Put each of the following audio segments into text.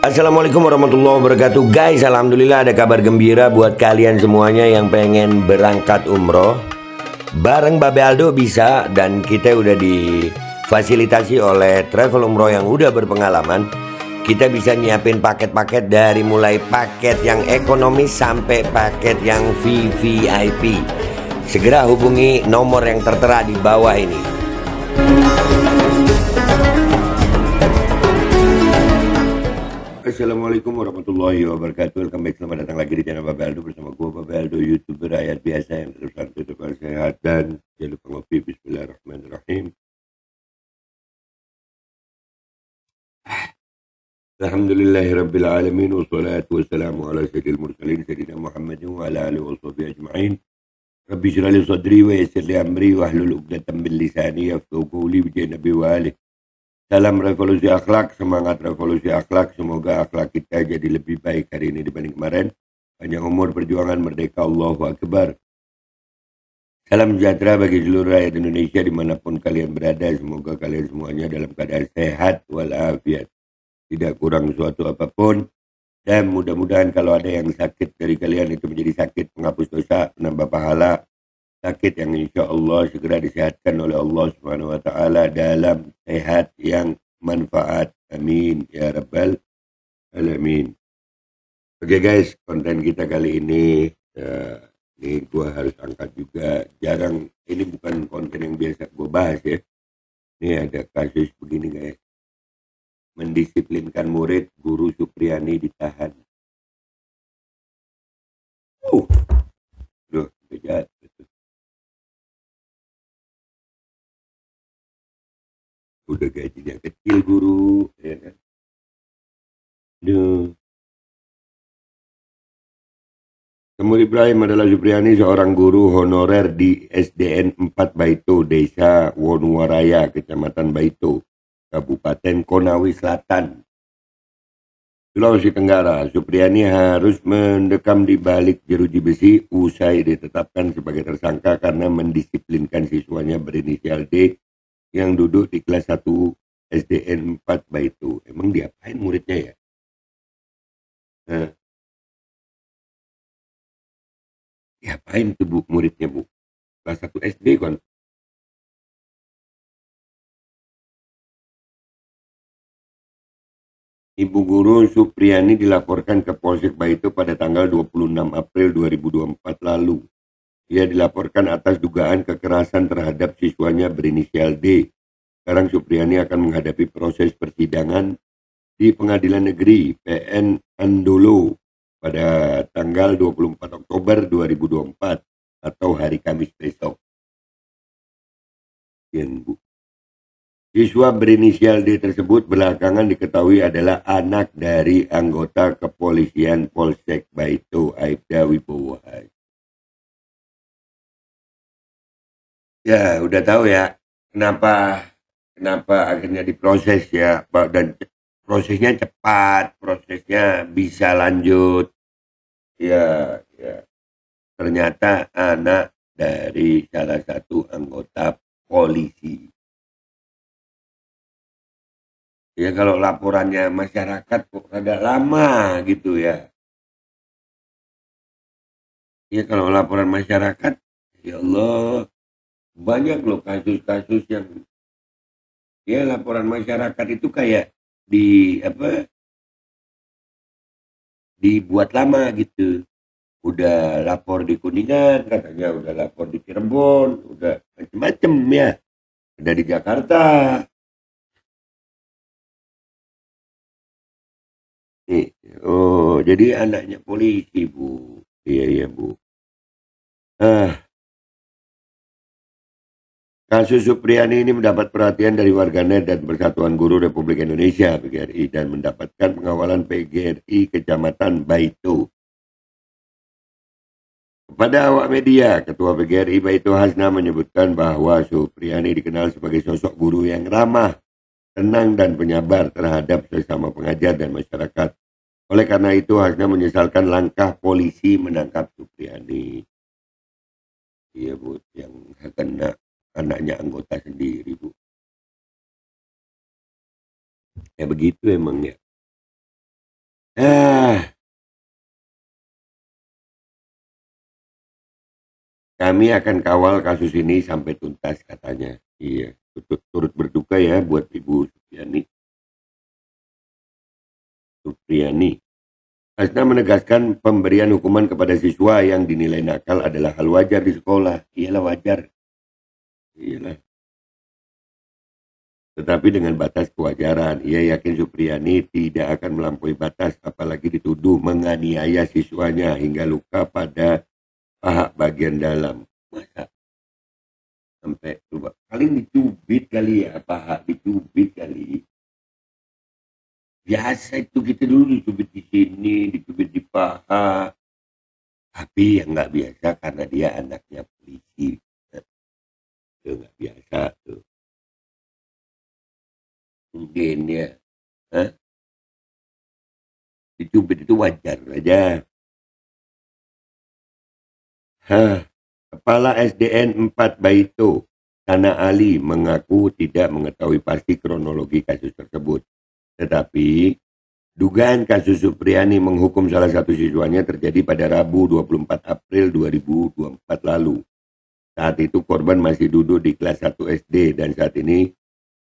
Assalamualaikum warahmatullahi wabarakatuh. Guys, alhamdulillah ada kabar gembira buat kalian semuanya yang pengen berangkat umroh. Bareng Babe Aldo bisa, dan kita udah difasilitasi oleh travel umroh yang udah berpengalaman. Kita bisa nyiapin paket-paket dari mulai paket yang ekonomis sampai paket yang VVIP. Segera hubungi nomor yang tertera di bawah ini. Assalamualaikum warahmatullahi wabarakatuh. Welcome back, selamat datang lagi di channel Babe Aldo bersama gue Babe Aldo, YouTuber rakyat biasa yang terus santai, tetap sehat, dan jangan lupa ngopi. Bismillahirrahmanirrahim. Alhamdulillahirabbil alamin, wassalatu wassalamu ala sayyidil mursalin sayyidina Muhammadin wa ala alihi washabihi ajma'in. Rabbi shrah li sadri wa yassir li amri wahlul 'uqdatam min lisani yafqahu qawli bi nabi wa alihi. Salam revolusi akhlak, semangat revolusi akhlak. Semoga akhlak kita jadi lebih baik hari ini dibanding kemarin. Panjang umur, perjuangan, merdeka, Allahu Akbar. Salam sejahtera bagi seluruh rakyat Indonesia dimanapun kalian berada. Semoga kalian semuanya dalam keadaan sehat walafiat, tidak kurang suatu apapun. Dan mudah-mudahan kalau ada yang sakit dari kalian itu menjadi sakit penghapus dosa, penambah pahala. Sakit yang insya Allah segera disehatkan oleh Allah Subhanahu wa Ta'ala dalam sehat yang manfaat. Amin ya Rabbal Alamin. Oke guys, konten kita kali ini gua harus angkat juga. Jarang, ini bukan konten yang biasa gua bahas ya. Ini ada kasus begini guys. Mendisiplinkan murid, guru Supriyani ditahan. Duh, bejat. Udah gajinya kecil guru, ya kan? Temur Ibrahim adalah Supriyani, seorang guru honorer di SDN 4 Baito, Desa Wonuwaraya, Kecamatan Baito, Kabupaten Konawe Selatan, Sulawesi Tenggara. Supriyani harus mendekam di balik jeruji besi usai ditetapkan sebagai tersangka karena mendisiplinkan siswanya berinisial D yang duduk di kelas 1 SDN 4 Baito. Emang diapain muridnya ya? Diapain tuh bu muridnya bu? Kelas 1 SD kan? Ibu guru Supriyani dilaporkan ke Polsek Baito pada tanggal 26 April 2024 lalu. Ia dilaporkan atas dugaan kekerasan terhadap siswanya berinisial D. Sekarang Supriyani akan menghadapi proses persidangan di Pengadilan Negeri PN Andolo pada tanggal 24 Oktober 2024 atau hari Kamis besok. Bu. Siswa berinisial D tersebut belakangan diketahui adalah anak dari anggota kepolisian Polsek Baito, Aibda Wibowo. Ya, udah tahu ya kenapa akhirnya diproses ya, dan prosesnya cepat, prosesnya bisa lanjut. Ya, ternyata anak dari salah satu anggota polisi. Ya kalau laporannya masyarakat kok agak lama gitu ya. Ya kalau laporan masyarakat, ya Allah, banyak loh kasus-kasus yang ya laporan masyarakat itu kayak dibuat lama gitu. Udah lapor di Kuningan, katanya udah lapor di Cirebon, udah macem-macem ya. Udah di Jakarta. Oh, jadi anaknya polisi bu. Iya bu. Kasus Supriyani ini mendapat perhatian dari warganet dan Persatuan Guru Republik Indonesia (PGRI) dan mendapatkan pengawalan PGRI Kecamatan Baito. Kepada awak media, Ketua PGRI Baito Hasna menyebutkan bahwa Supriyani dikenal sebagai sosok guru yang ramah, tenang dan penyabar terhadap sesama pengajar dan masyarakat. Oleh karena itu, Hasna menyesalkan langkah polisi menangkap Supriyani. Iya bu, yang kena anaknya anggota sendiri bu. Ya begitu emang ya. Ah, kami akan kawal kasus ini sampai tuntas katanya. Iya, turut berduka ya buat Ibu Supriyani. Hasna menegaskan pemberian hukuman kepada siswa yang dinilai nakal adalah hal wajar di sekolah. Iyalah wajar. Iyalah. Tetapi dengan batas kewajaran. Ia yakin Supriyani tidak akan melampaui batas apalagi dituduh menganiaya siswanya hingga luka pada paha bagian dalam. Masa sampai coba paling dicubit kali ya, paha dicubit kali. Biasa itu kita dulu dicubit di sini, dicubit di paha. Tapi yang nggak biasa karena dia anaknya polisi. Itu nggak biasa tuh. Mungkin ya. Hah? Dicubit itu wajar aja. Hah. Kepala SDN 4 Baito, Tanah Ali mengaku tidak mengetahui pasti kronologi kasus tersebut. Tetapi dugaan kasus Supriyani menghukum salah satu siswanya terjadi pada Rabu 24 April 2024 lalu. Saat itu korban masih duduk di kelas 1 SD dan saat ini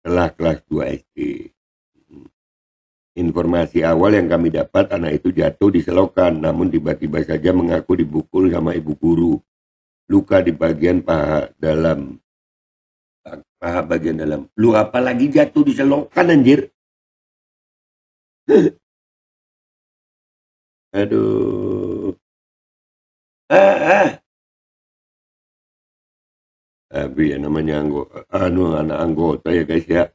telah kelas 2 SD. Informasi awal yang kami dapat, anak itu jatuh di selokan, namun tiba-tiba saja mengaku dibukul sama ibu guru. Luka di bagian paha bagian dalam. Lu apalagi jatuh di selokan anjir. Aduh. Ah. Tapi ya namanya anak anggota ya guys ya.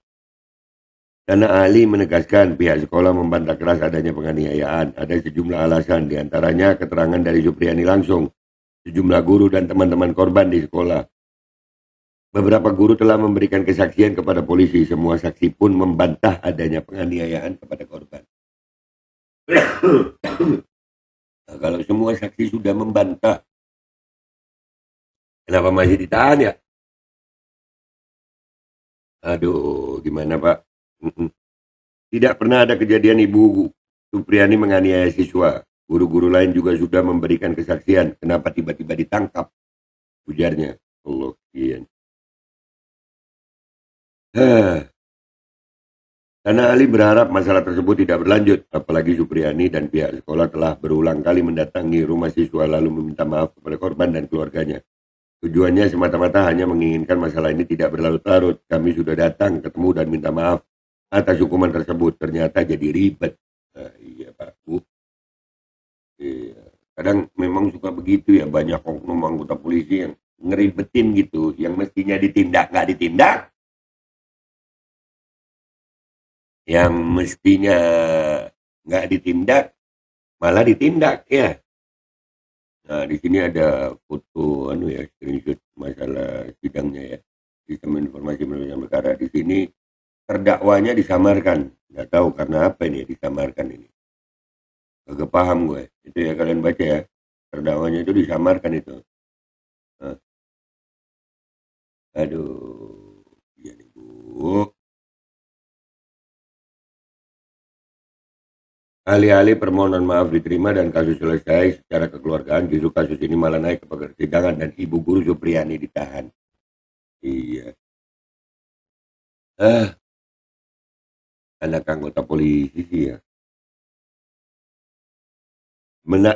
Tanah Ali menegaskan pihak sekolah membantah keras adanya penganiayaan. Ada sejumlah alasan, diantaranya keterangan dari Supriyani langsung, sejumlah guru dan teman-teman korban di sekolah. Beberapa guru telah memberikan kesaksian kepada polisi. Semua saksi pun membantah adanya penganiayaan kepada korban. Nah, kalau semua saksi sudah membantah, kenapa masih ditahan ya? Aduh, gimana Pak? Tidak pernah ada kejadian Ibu Supriyani menganiaya siswa. Guru-guru lain juga sudah memberikan kesaksian. Kenapa tiba-tiba ditangkap? Ujarnya. Allah, kian. Karena Ali berharap masalah tersebut tidak berlanjut, apalagi Supriyani dan pihak sekolah telah berulang kali mendatangi rumah siswa lalu meminta maaf kepada korban dan keluarganya. Tujuannya semata-mata hanya menginginkan masalah ini tidak berlarut-larut. Kami sudah datang, ketemu dan minta maaf atas hukuman tersebut. Ternyata jadi ribet. Nah, iya Pak Bu. Iya. Kadang memang suka begitu ya, banyak oknum anggota polisi yang ngeribetin gitu, yang mestinya ditindak nggak ditindak, yang mestinya nggak ditindak malah ditindak ya. Nah di sini ada foto ya screenshot masalah sidangnya ya, sistem informasi penuntutan perkara. Di sini terdakwanya disamarkan, nggak tahu karena apa ini disamarkan ini, agak paham gue itu ya, kalian baca ya, terdakwanya itu disamarkan itu. Nah, aduh iya nih Bu. Alih-alih permohonan maaf diterima dan kasus selesai secara kekeluargaan, justru kasus ini malah naik ke persidangan dan ibu guru Supriyani ditahan. Iya. Anak anggota polisi sih ya.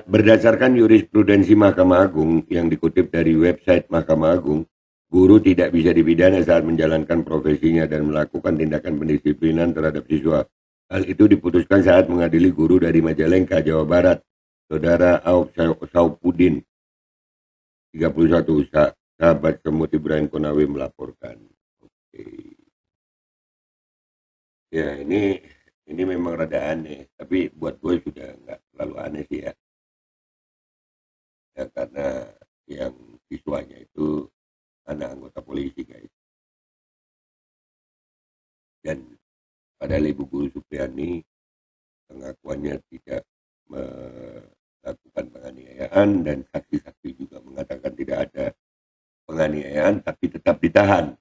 Berdasarkan jurisprudensi Mahkamah Agung yang dikutip dari website Mahkamah Agung, guru tidak bisa dipidana saat menjalankan profesinya dan melakukan tindakan pendisiplinan terhadap siswa. Hal itu diputuskan saat mengadili guru dari Majalengka, Jawa Barat, Saudara Aub Saupudin, 31, sahabat semut Ibrahim Konawe melaporkan. Oke. Ya ini memang rada aneh, tapi buat gue sudah nggak terlalu aneh sih ya. Ya karena yang siswanya itu anak anggota polisi guys. Dan padahal Ibu Guru Supriyani pengakuannya tidak melakukan penganiayaan dan saksi-saksi juga mengatakan tidak ada penganiayaan tapi tetap ditahan.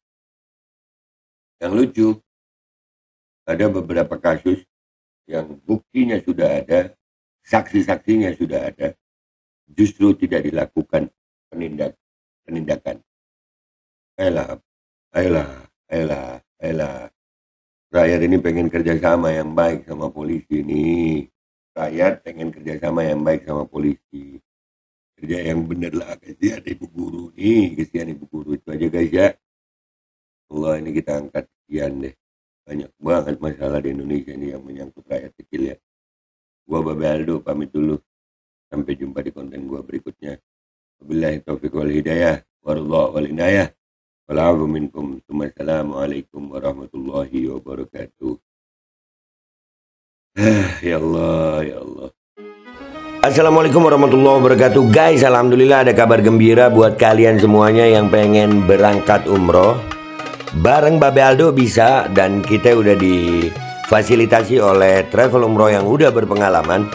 Yang lucu, ada beberapa kasus yang buktinya sudah ada saksi-saksinya sudah ada, justru tidak dilakukan penindakan. Ayolah, ayolah. Rakyat ini pengen kerjasama yang baik sama polisi nih. Rakyat pengen kerjasama yang baik sama polisi. Kerja yang bener lah, kasihan ibu guru nih, kasihan ibu guru. Itu aja guys ya. Allah, ini kita angkat sekian deh. Banyak banget masalah di Indonesia ini yang menyangkut rakyat kecil ya. Gua Babe Aldo pamit dulu. Sampai jumpa di konten gua berikutnya. Wabillahi taufiq wal hidayah. Warallahu wal inayah. Wa'alaikum minkum. Assalamualaikum warahmatullahi wabarakatuh. Ya Allah, ya Allah. Assalamualaikum warahmatullahi wabarakatuh. Guys, alhamdulillah ada kabar gembira buat kalian semuanya yang pengen berangkat umroh. Bareng Babe Aldo bisa, dan kita udah difasilitasi oleh travel umroh yang udah berpengalaman.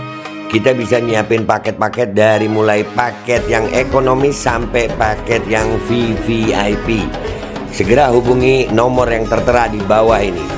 Kita bisa nyiapin paket-paket dari mulai paket yang ekonomis sampai paket yang VVIP. Segera hubungi nomor yang tertera di bawah ini.